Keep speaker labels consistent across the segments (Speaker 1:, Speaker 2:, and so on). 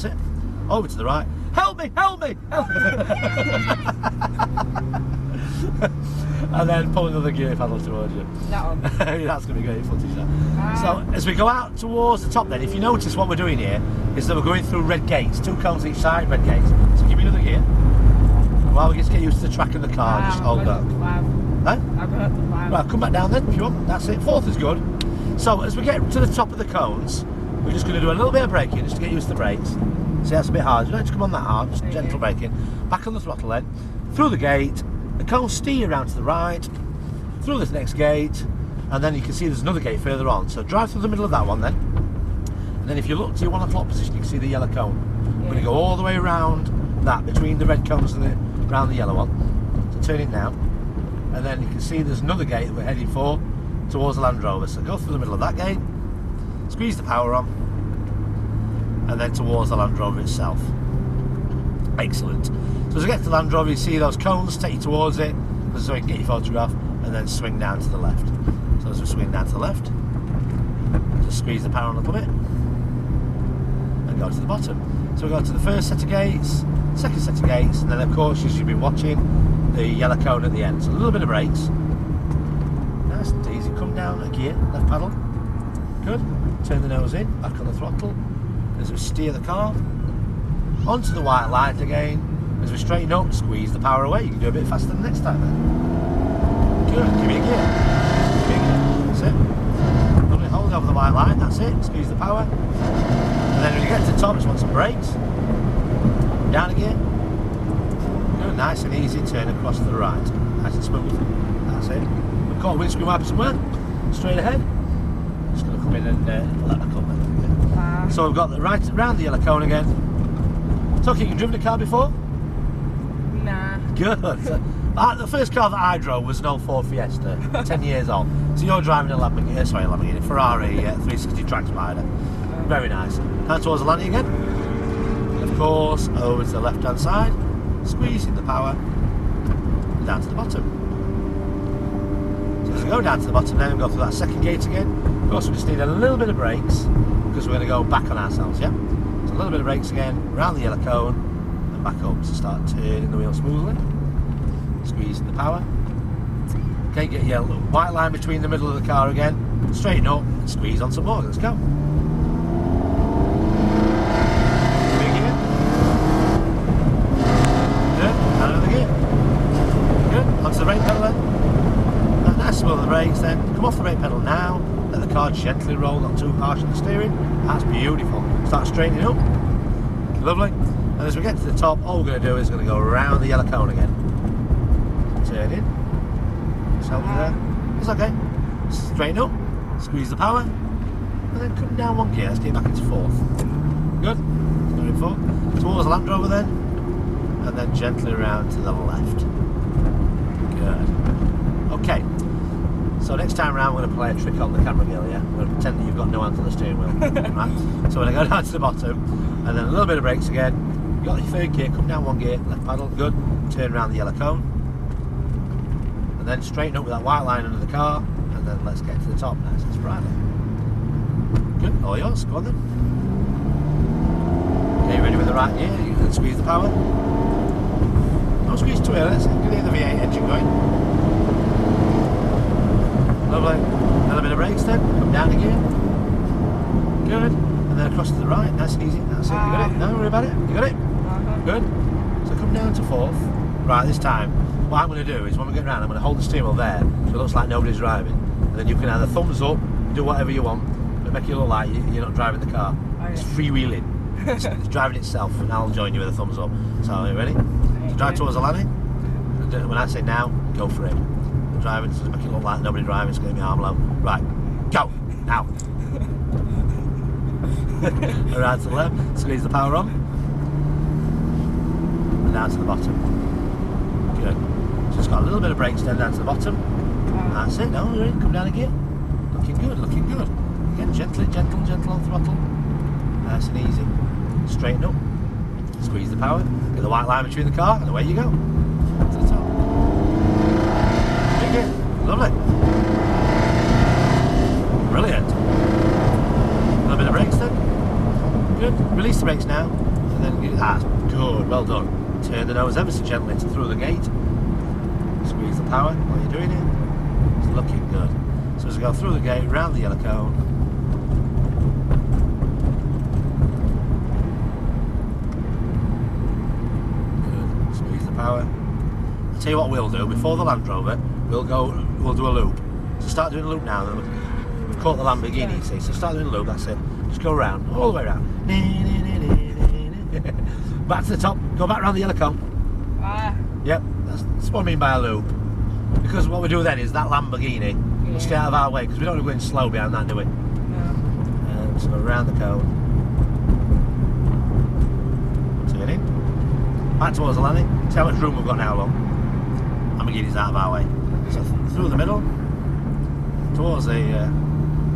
Speaker 1: it. Over to the right. Help me, help me, help me. And then pull another gear pedal towards you. That's going to be great footage, that. So as we go out towards the top then, if you notice what we're doing here is that we're going through red gates, 2 cones each side, red gates. So give me another gear. While we just get used to the track of the car, just hold that. Huh? Right, come back down then if you want. That's it. 4th is good. So as we get to the top of the cones, we're just going to do a little bit of braking just to get used to the brakes. See, that's a bit hard. You don't have to come on that hard, just gentle braking. Back on the throttle then. Through the gate. The cones steer around to the right. Through this next gate. And then you can see there's another gate further on. So drive through the middle of that one then. And then if you look to your 1 o'clock position, you can see the yellow cone. We're going to go all the way around that, between the red cones and around the yellow one. So turn it now. And then you can see there's another gate that we're heading for towards the Land Rover. So go through the middle of that gate. Squeeze the power on. And then towards the Land Rover itself. Excellent. So as we get to the Land Rover, you see those cones, take you towards it, so you can get your photograph, and then swing down to the left. So as we swing down to the left, just squeeze the power on a little bit, and go to the bottom. So we go to the first set of gates, second set of gates, and then of course, as you've been watching, the yellow cone at the end. So a little bit of brakes. Nice and easy. Come down a gear, left paddle. Good. Turn the nose in, back on the throttle. As we steer the car onto the white light again, as we straighten up, squeeze the power away. You can do a bit faster the next time then. Good, give me a gear. Give me a gear. That's it. Lovely, hold over the white light, that's it. Squeeze the power. And then when you get to the top, just want some brakes. Down a gear. Good, nice and easy, turn across to the right. Nice and smooth. That's it. We've got a windscreen wiper somewhere. Straight ahead. Just going to come in and let that come in. So we've got the right round the yellow cone again. Tucky, you driven a car before?
Speaker 2: Nah.
Speaker 1: Good. The first car that I drove was an old Ford Fiesta, 10 years old. So you're driving a Lamborghini, Ferrari 360 track spider. Very nice. Down towards the landing again. Of course, over to the left hand side, squeezing the power, and down to the bottom. So as we go down to the bottom now and go through that second gate again, of course we just need a little bit of brakes, because we're going to go back on ourselves, yeah? So a little bit of brakes again, around the yellow cone, and back up to start turning the wheel smoothly. Squeezing the power. Okay, get your white line between the middle of the car again, straighten up, and squeeze on some more, let's go. Big gear. Good, down another gear. Good, onto the brake pedal then. Nice smooth the brakes then, come off the brake pedal now. Let the car gently roll, not too harsh on the steering. That's beautiful. Start straightening up. Lovely. And as we get to the top, all we're going to do is going to go around the yellow cone again. Turn in. Just help you there. It's okay. Straighten up. Squeeze the power. And then come down 1 gear. Let's get back into 4th. Good. Going in 4th. Towards the Land Rover then. And then gently around to the left. Good. Okay. So next time around, we're going to play a trick on the camera girl, yeah? We're going to pretend that you've got no hand on the steering wheel, right? So we're going to go down to the bottom, and then a little bit of brakes again. You've got your 3rd gear, come down 1 gear, left paddle, good. Turn around the yellow cone. And then straighten up with that white line under the car, and then let's get to the top nice and sprightly. Good, all yours, go on then. Okay, ready with the right gear, you can squeeze the power. Don't squeeze too early, let's get the V8 engine going. Lovely. A little bit of brakes then, come down again. Good. And then across to the right, nice and easy. That's it, you got it? Don't worry about it. You got it? Good. So come down to 4th. Right, this time, what I'm going to do is when we get round, I'm going to hold the steering wheel there so it looks like nobody's driving. And then you can either thumbs up, do whatever you want, but make it look like you're not driving the car. It's freewheeling. It's driving itself, and I'll join you with a thumbs up. So, are you ready? So drive towards the landing. And when I say now, go for it. Driving, so make it look like nobody driving, it's going to be arm low. Right, go, now. Around to the left, squeeze the power on. And down to the bottom. Good. Just got a little bit of brakes down to the bottom. That's it, no, really, come down again. Looking good, looking good. Again, gently, gentle on throttle. Nice and easy. Straighten up. Squeeze the power. Get the white line between the car, and away you go. To the top. Lovely. Brilliant. A little bit of brakes then. Good. Release the brakes now. And then that's good. Well done. Turn the nose ever so gently through the gate. Squeeze the power while you're doing it. It's looking good. So as we go through the gate, round the yellow cone. Good. Squeeze the power. I'll tell you what we'll do. Before the Land Rover, we'll do a loop. So start doing a loop now. Then we've caught the Lamborghini, you see. So start doing a loop, that's it. Just go around, all the way around. Back to the top, go back round the yellow cone. Yep, that's what I mean by a loop. Because what we do then is that Lamborghini will stay out of our way, because we don't want to go in slow behind that, do we? No. So around the cone. Turn in. Back towards the landing. See how much room we've got now, look. Lamborghini's out of our way. So through the middle, towards the...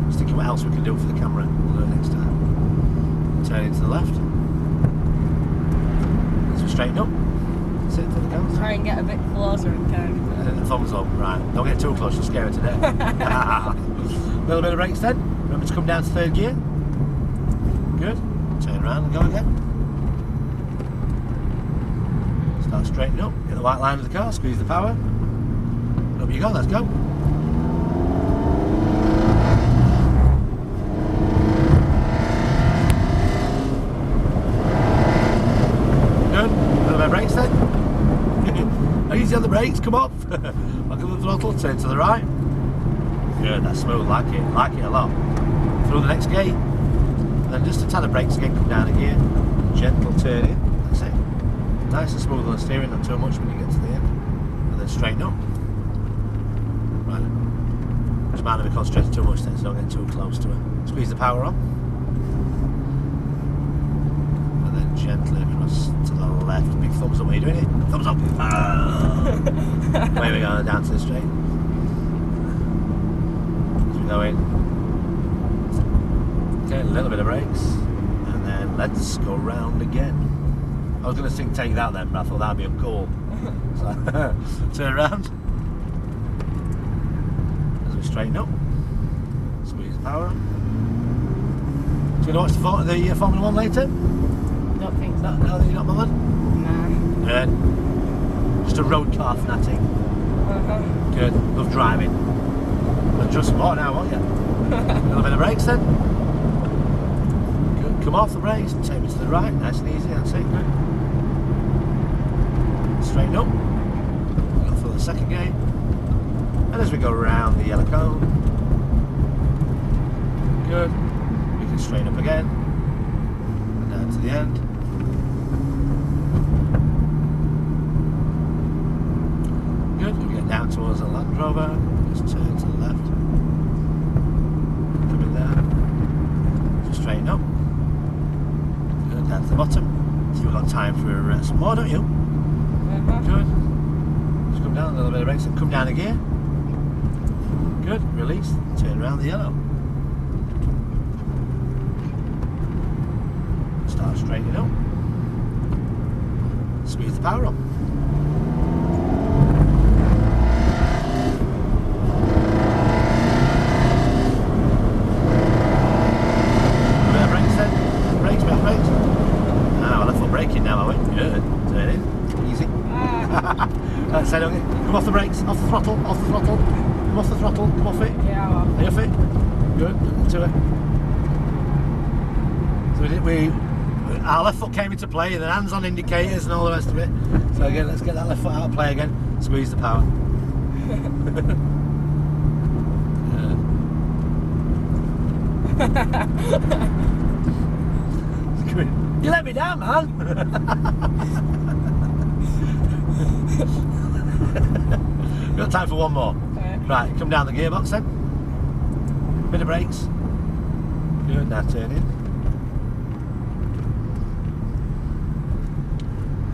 Speaker 1: just thinking what else we can do for the camera. We'll do it next time. Turn into the left. As we straighten up. Sit to the camera.
Speaker 2: Try and get a bit closer and turn.
Speaker 1: Thumbs up, right. Don't get too close, you'll scare her to death. A little bit of brakes then. Remember to come down to third gear. Good. Turn around and go again. Start straightening up. Get the white line of the car, squeeze the power. Up you go, let's go. Brakes then. Easy on the brakes, come up. Back on the throttle, turn to the right. Good, that's smooth, like it a lot. Through the next gate. And then just a tad of brakes again, come down a gear. Gentle turn in, that's it. Nice and smooth on the steering, not too much when you get to the end. And then straighten up. Right. Just might not be concentrating too much then, so don't get too close to it. Squeeze the power on. Gently across to the left. Big thumbs up when you're doing it. Thumbs up. Way we go down to the straight. As we go in. Okay, a little bit of brakes. And then let's go round again. I was going to sing Take That then, but I thought that'd be uncool. So, turn around. As we straighten up. Squeeze the power. So you going to watch the Formula 1 later?
Speaker 2: Don't think so.
Speaker 1: No, you're not bothered?
Speaker 2: Nah.
Speaker 1: Just a road car fanatic. Good. Love driving. But just more now, won't you? A little bit of brakes then. Good. Come off the brakes and take me to the right. Nice and easy, that's it. Good. Straighten up. Go through the second gate. And as we go around the yellow cone. Good. We can straighten up again. And down to the end. Good, we get down towards the Land Rover, just turn to the left, come in there, just straighten up, good, down to the bottom, so we've got time for some more, don't you? Good, just come down, a little bit of brakes and come down a gear, good, release, turn around the yellow, start straightening up, squeeze the power on. Say okay. Come off the brakes, off the throttle, come off the throttle, come off it.
Speaker 2: Yeah, I'm off.
Speaker 1: Are you off it? Good, to it. So our left foot came into play, and then hands on indicators and all the rest of it. So again, let's get that left foot out of play again, squeeze the power. You let me down, man! We've got time for one more.
Speaker 2: Okay.
Speaker 1: Right, come down the gearbox then. Bit of brakes. Good, now turn in.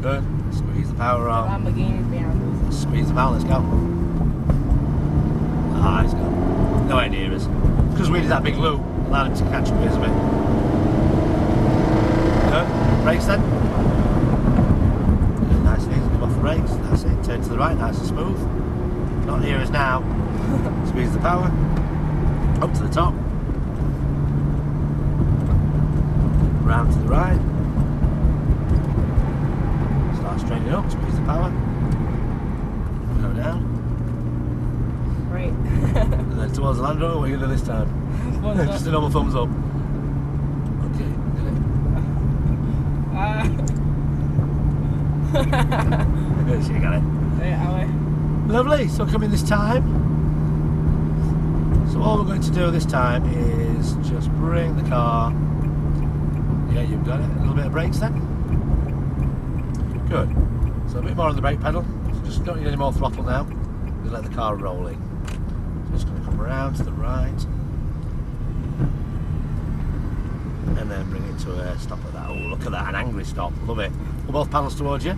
Speaker 1: Good. Squeeze the power on.
Speaker 2: Lamborghini's behind us.
Speaker 1: Squeeze the power, let's go. Ah, he's gone. Nowhere near us. Because we did that big loop, allowed him to catch up with us a bit. Good. Brakes then. Good, nice and easy. Come off the brakes. That's it. Turn to the right, nice and smooth. Not near us now. Squeeze the power. Up to the top. round to the right. Start straining up, squeeze the power. Go down.
Speaker 2: Right.
Speaker 1: And then towards the Land Rover, what are you going to do this time? Just a normal thumbs up. Okay, get it. Good, so you got it.
Speaker 2: Right,
Speaker 1: Lovely, so coming this time. So all we're going to do this time is just bring the car. Yeah, you've got it. A little bit of brakes then. Good. So a bit more on the brake pedal. So just don't need any more throttle now. Just let the car roll in. So just going to come around to the right. And then bring it to a stop at that. Oh, look at that, an angry stop. Love it. Pull both paddles towards you.